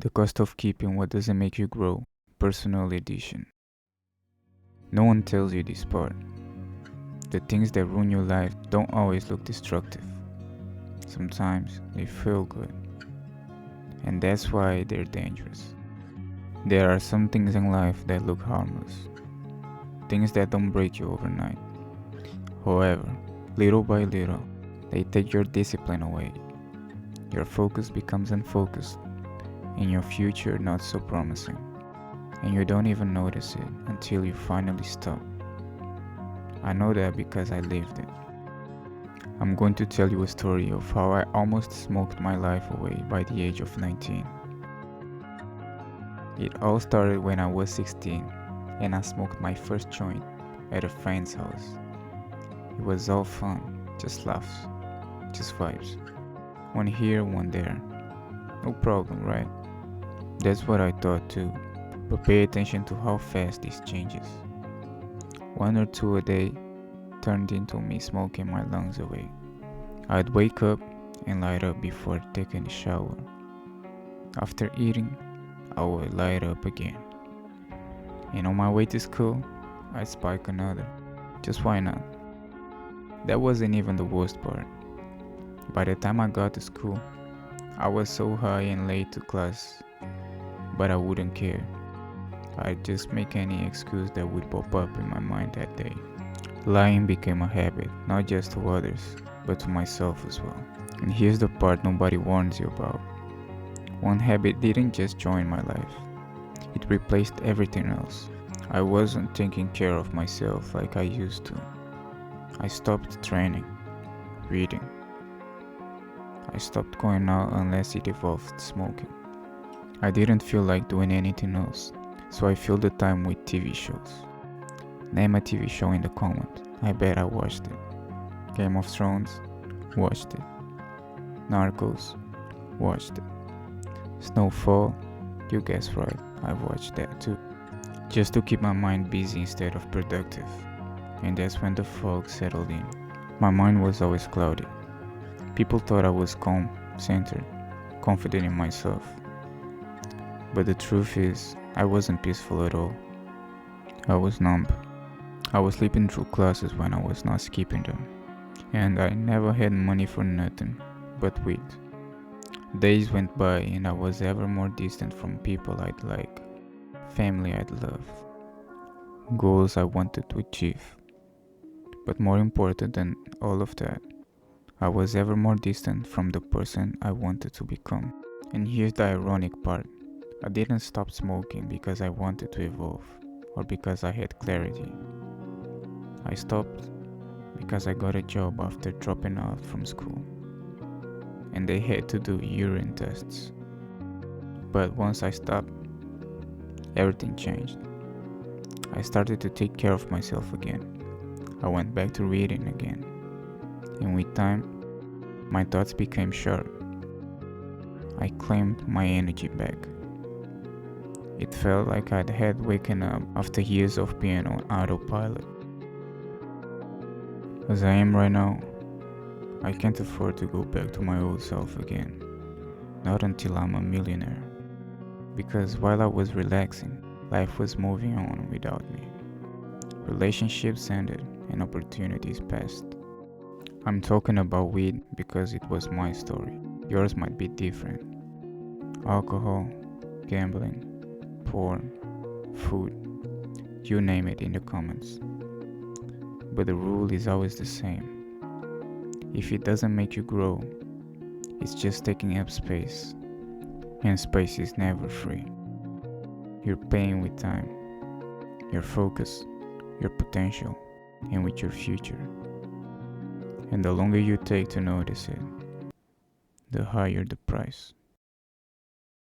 The Cost of Keeping What Doesn't Make You Grow, Personal Edition. No one tells you this part. The things that ruin your life don't always look destructive. Sometimes they feel good. And that's why they're dangerous. There are some things in life that look harmless. Things that don't break you overnight. However, little by little, they take your discipline away. Your focus becomes unfocused, and your future not so promising. And you don't even notice it until you finally stop. I know that because I lived it. I'm going to tell you a story of how I almost smoked my life away by the age of 19. It all started when I was 16 and I smoked my first joint at a friend's house. It was all fun, just laughs, just vibes. One here, one there. No problem, right? That's what I thought too, but pay attention to how fast this changes. One or two a day turned into me smoking my lungs away. I'd wake up and light up before taking a shower. After eating, I would light up again. And on my way to school, I'd spike another. Just why not? That wasn't even the worst part. By the time I got to school, I was so high and late to class, but I wouldn't care. I'd just make any excuse that would pop up in my mind that day. Lying became a habit, not just to others, but to myself as well. And here's the part nobody warns you about. One habit didn't just join my life, it replaced everything else. I wasn't taking care of myself like I used to. I stopped training, reading. I stopped going out unless it involved smoking. I didn't feel like doing anything else, so I filled the time with TV shows. Name a TV show in the comment. I bet I watched it. Game of Thrones? Watched it. Narcos? Watched it. Snowfall? You guessed right, I watched that too. Just to keep my mind busy instead of productive. And that's when the fog settled in. My mind was always cloudy. People thought I was calm, centered, confident in myself. But the truth is, I wasn't peaceful at all. I was numb. I was sleeping through classes when I was not skipping them. And I never had money for nothing but weed. Days went by and I was ever more distant from people I'd like, family I'd love, goals I wanted to achieve. But more important than all of that, I was ever more distant from the person I wanted to become. And here's the ironic part. I didn't stop smoking because I wanted to evolve or because I had clarity. I stopped because I got a job after dropping out from school. And they had to do urine tests. But once I stopped, everything changed. I started to take care of myself again. I went back to reading again. And with time, my thoughts became sharp. I claimed my energy back. It felt like I'd had waken up after years of being on autopilot. As I am right now, I can't afford to go back to my old self again. Not until I'm a millionaire. Because while I was relaxing, life was moving on without me. Relationships ended and opportunities passed. I'm talking about weed because it was my story. Yours might be different. Alcohol, gambling, porn, food, you name it in the comments. But the rule is always the same. If it doesn't make you grow, it's just taking up space. And space is never free. You're paying with time, your focus, your potential, and with your future. And the longer you take to notice it, the higher the price.